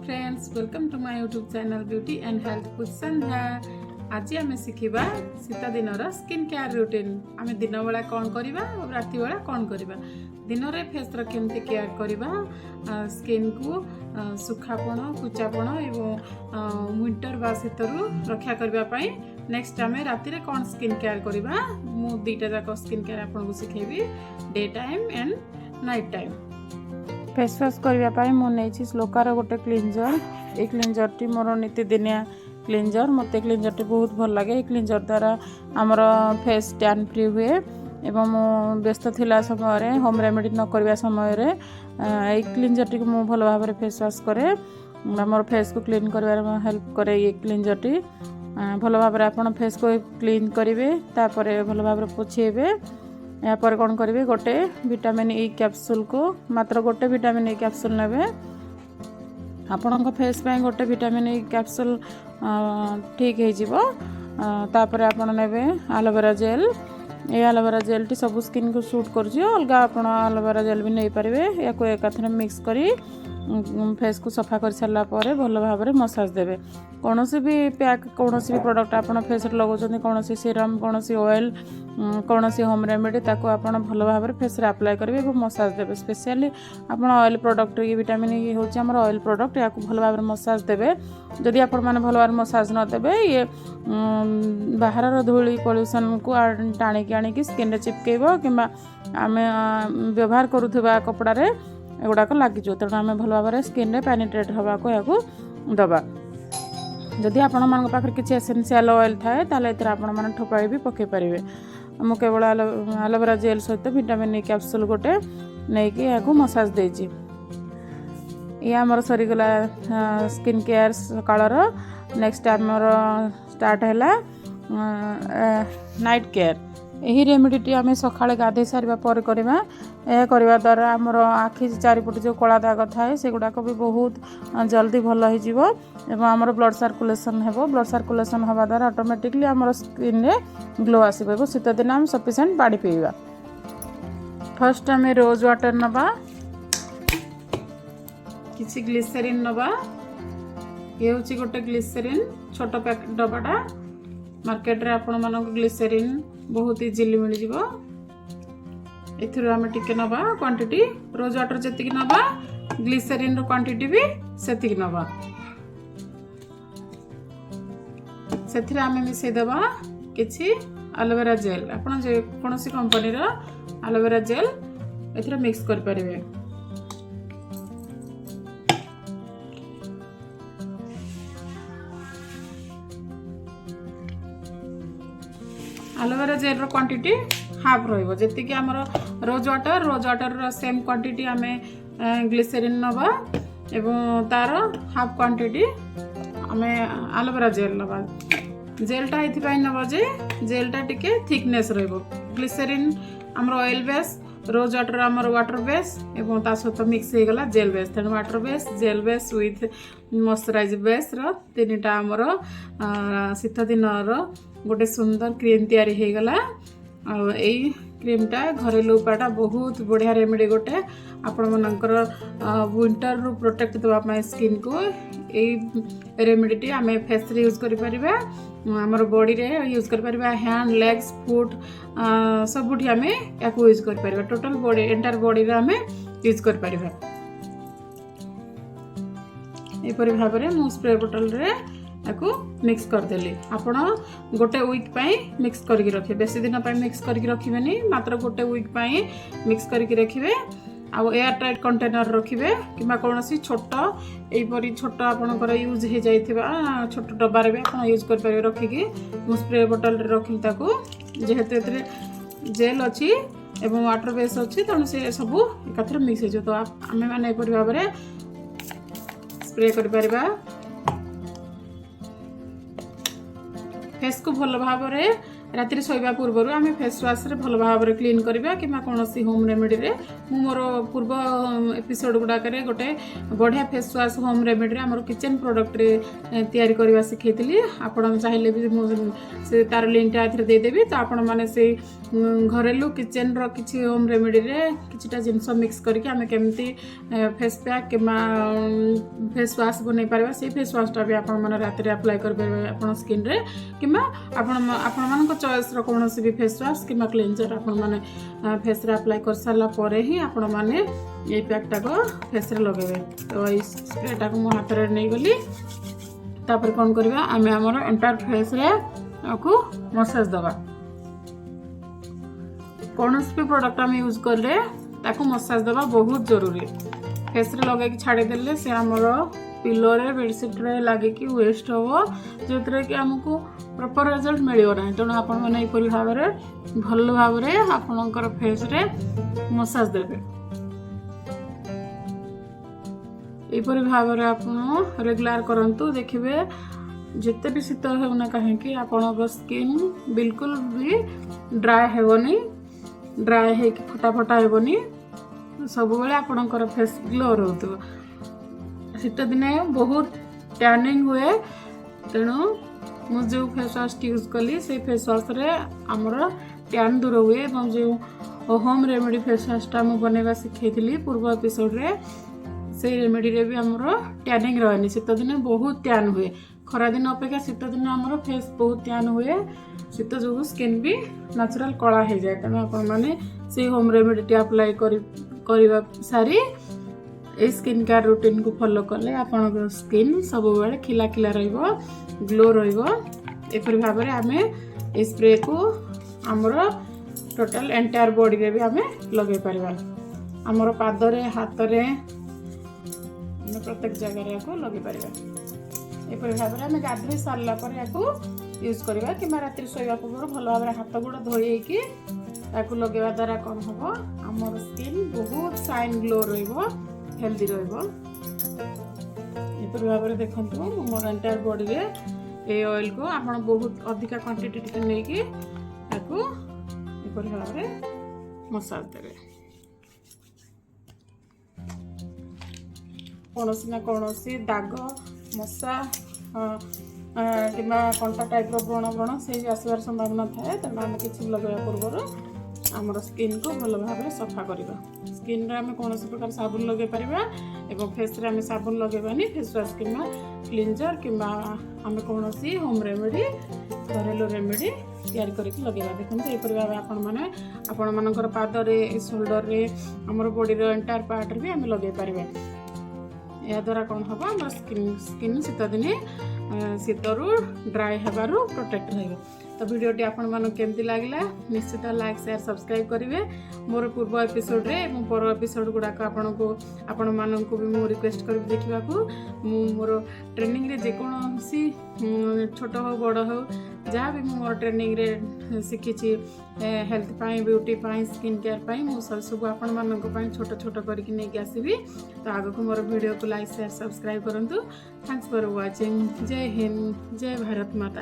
Friends, welcome to my YouTube channel beauty and health with Sandhya. आज आम शिखा शीत दिन स्किन केयर रूटीन। आम दिन बेला कौन करवा और राति बेला कौन करवा, दिन में फेस केमती केयर करवा, स्किन को सुखापण कुचापण एवं विंटर बा शीतरु रक्षा करने नेक्स्ट आम राति कौन स्किन केयर करवा मु दुईटा जाक स्किन केयर आपको शिखेबी, day time and night time. Face wash करने मुझे श्लोकार गोटे क्लींजर। ये क्लींजर टी मोर नीतिदिनिया क्लींजर। मत क्लींजर टी बहुत भल लगे। ये क्लींजर द्वारा आमर फेस टैन फ्री हुए एवं व्यस्त थिला समय होम रेमेडी न करवा समय ये क्लींजर टी मु भल भाव में फेस वाश करे। मोर फेस को क्लीन कर हेल्प करे। ये क्लींजर टी भल भाव में आप फेस को क्लीन करेंगे, तापर भल भाव में पोछेबे। या पर कौन करेंगे, गोटे विटामिन ई कैप्सूल को मात्र गोटे विटामिन ई कैप्सूल नेबे। आपण फेस पे गोटे विटामिन ई कैप्सूल ठीक हो। तापर आपण नेबे एलोवेरा जेल। ये एलोवेरा जेल टी सब स्किन को सूट कर अलग आप एलोवेरा जेल भी नहीं पारे। या एकाथरे मिक्स करी फेस को सफा कर सारा पर भल भाव में मसाज देवे। कौन भी पैक कौन भी प्रोडक्ट आप फेस लगाउछन, कौन सीरम कौन ऑयल कौन होम रेमेडी ताको आप भल भाव में फेस अप्लाई करेंगे और मसाज देवे। स्पेशली आप ऑयल प्रोडक्ट ये विटामिन ये हूँ आम ऑयल प्रोडक्ट या भल भाव में मसाज देवे। जदि आप भल भाव में मसाज न देवे, ये बाहर धूली पॉल्यूशन को टाणिकी आनिकी स्किन रे चिपकेब कि आम व्यवहार करुवा कपड़े एगुड़ाक लगिज। तेणु आम भल भाव में स्किन रे पेनिट्रेट हवा को दबा। जदि आपण मान पाखे किसी एसेंशियल ऑयल थाए ताले एथरे आपण मान ठोपाई भी पके पारिबे। मु केवल एलोवेरा जेल सहित विटामिन ई कैप्सूल गोटे नहीं कि याकू मसाज देछि। ये आमर सरीगला स्किन केयर सकाळर। नेक्स्ट आमर स्टार्ट हैला नाइट केयर। यही रेमेडी आम सकाळे गाधे सारा पर करवा। यह करवा द्वारा आमर आखि चारिपट जो कला दाग थाए से गुड़ाक भी बहुत जल्दी भल हो। आमर ब्लड सर्कुलेशन हेबो। ब्लड सर्कुलेशन हवा द्वारा ऑटोमेटिकली आमर स्किन रे ग्लो आसबो। शीत दिन आम सफिशिएंट पानी पीवा। फर्स्ट आम रोज वाटर नबा, किसी ग्लिसरीन नबा। ये हूँ गोटे ग्लिसरीन छोट पैकेट डबाटा। मार्केट रे आपण मानक ग्लिसरीन बहुत इजिली मिल जिवो। एथुर आम टिके नबा क्वांटिटी। रोज वाटर जतिक नबा, ग्लिसरीन रो क्वांटिटी भी सेतिक नबा। सेथिरे आम मिसै देबा किछि एलोवेरा जेल। आपण जे कोनोसी कंपनी रो एलोवेरा जेल एथुरे मिक्स कर परिबे। एलोवेरा जेल रो क्वांटिटी हाफ रहिबो। जति कि हमर रोज वाटर रो सेम क्वांटिटी आमे ग्लिसरीन नबा एवं तार हाफ क्वांटिटी आमे एलोवेरा जेल नबा। जेलटा एथि नबा जे जेलटा टिके थिकनेस रहिबो। ग्लिसरीन हमर ऑयल बेस, रोज वाटर हमर वाटर बेस एवं ता सहित मिक्स हो गला जेल बेस। तेणु water base, gel base with moisturise base रो तीनटा हमर शीत दिन गोटे सुंदर क्रीम तैयारी हो गला। क्रीमटा घरेलू उपायटा बहुत बढ़िया रेमेडी गोटे आपण मनकर विंटर रु प्रोटेक्ट देवा स्किन को। ये रेमेडी आम फेस रे यूज कर परिबा, हमर बॉडी रे यूज कर परिबा, हैंड लेग्स फुट सबुठी आम याकू यूज कर परिबा। टोटल बॉडी एंटायर बॉडी रे आम यूज कर परिबा। एपरि भाव में मु स्प्रे बोतल रे याकू मिक्स करदेली। आपण गोटे वीक पाई मिक्स करके रखिए। बेसी दिन पाई मिक्स करके रखिबेनी, मात्र गोटे वीक पाई मिक्स करके रखिबे। आ एयर टाइट कंटेनर रखिबे किबा कोनोसी छोट एपरि छोट आपनकर यूज हे जाइथिबा छोट डब्बा रे भी आपण यूज कर परिबे। रखिकी मु स्प्रे बोतल रे रखिल ताकू, जेहेतु एतरे जेल अछि एवं वाटर बेस अछि तण से सब एकाथरे मिक्स हे जो। तो आमे माने एपरि भाव में स्प्रे कर परिबा। फेस को भल भाव में राति शोवा पूर्व आम फेस वाश रे भल भाव में क्लीन करवा कि कौन होम रेमेडी रे मोर पूर्व एपिसोड गुड़ाक गोटे बढ़िया फेस वाश होम रेमेडी आम किचन प्रोडक्ट रे तैयारी करवा शिखी आपड़ चाहिए भी से तार लिंक देदेवी तो आपण मैंने से घरेलू किचन रो किसी होम रेमेडी रे किछिटा जिनस मिक्स करके आम केमती फेस पैक कि फेस वाश बन पार से फेस वाशटा भी आपण मैंने राति अप्लाई करेंगे आप स्किन रे कि आपण चॉइस रो कौन भी फेस वाश कि क्लींजर आपण मैंने फेस रे अप्लाई कर सारा पर ही आपण मैंने ये पैकटा को फेस रे लगेबे। तो ये स्प्रेटा को मो हाथ रे नहीं गली तापर कौन करबा आमे हमर एंटायर फेस रे को मसाज दबा। कौन भी प्रोडक्ट आम यूज कले ताको मसाज दबा बहुत जरूरी। फेस रे लगे छाड़ी देले से हमर पिलो रे बेडशीट रे लागे कि वेस्ट हो जो कि हमको प्रॉपर रिजल्ट मिलियो ना। तेणु आपण मैंने यही भाव में भल भाव में आपणकर फेस रे मसाज देवे। यहीपरि भाव में आप रेगुलर करंतु देखिए जिते भी शीत होना कहीं आपण स्किन बिल्कुल भी ड्राए हेबनी ड्राए है कि फटा फटा हेबनी सब बेले आपणकर फेस ग्लो रहउतो। शीत दिने बहुत टैनिंग हुए तेणु मु जो फेस वाश यूज कली से फेस वाश रे हमर टैन दूर हुए और जो होम रेमेडी फेस वाशटा मु बनैबा शिखैली पूर्व एपिसोड रे से रेमेडी रे भी हमर टैनिंग रहनी। शीत दिने बहुत टैन हुए खरा दिन अपेक्षा शीत दिन हमर फेस बहुत टैन हुए शीत जो स्किन भी नेचुरल कला हो जाए। तेणु आपण माने से होम रेमेडी अप्लाई करवा सारी ए स्किन केयर रूटीन को फॉलो कले आपन स्किन सब बेले खिला खिला रहिबो ग्लो रहिबो। एपरि भाव में आमे ए स्प्रे को हमर टोटल एंटायर बॉडी रे भी आमे लगे परबा। हमर पाद रे हाथ रे प्रत्येक जगह रे को लगे परबा। एपरि भाव में आमे गाधोई सारला पर याको यूज करबा कि राति सोइबा पूर्व भल भाव में हाथ गोड़ धोई कि ताकू लगेवा द्वारा कौन हम हमर स्किन बहुत शाइन ग्लो रहिबो हेल्दी रहिबो। एपरि भाव में देखंतु मोर एंटायर बॉडी रे ए ऑयल को आपण बहुत अधिक क्वांटिटी नहीं कि ताकू एपरि भाव में मसाज देबे। कौनसी ना कौनसी दाग मशा कि कंटा टाइप व्रण व्रण से आसबार संभावना थाए। तेणु आम कि लगेगा पूर्व आमर स्किन को भल भाव में सफा करवा। स्किन रे आम कौन प्रकार साबुन लगे पारिबा एवं फेस रे आम साबुन लगेबानी फेस वाश कि क्लींजर कि आम कौन होम रेमेडी घरेलू रेमेडी तैयारी करके लगेगा। देखते यहपरि भाव आपण मानकर पादरे शोल्डर रे आमर बॉडी रो एंटायर पार्ट रे भी आम लगे पारिबा। या द्वारा कौन हम आम स्किन शीत दिने शीतरु ड्राए हेबारु प्रोटेक्ट रहिबो। तो वीडियोटी आपण मानक केमती लागला निश्चित लाइक शेयर सब्सक्राइब करेंगे। मोर पूर्व एपिसोड रे एवं पर एपिसोड गुड़ाक आपण मानक भी मु रिक्वेस्ट कर देखा मोर ट्रेनिंग रे जेकोसी छोट हो बड़ हो जहाँ भी मोर ट्रेनिंग रे शिखी हेल्थ पाई ब्यूटी पाई स्किन केयर पाई मु सब आपण मानक पाई छोट छोट करके नहीं आसबि। तो आग को मोर वीडियो को लाइक शेयर सब्सक्राइब करंतु। Thanks for watching. जय हिंद जय भारत माता।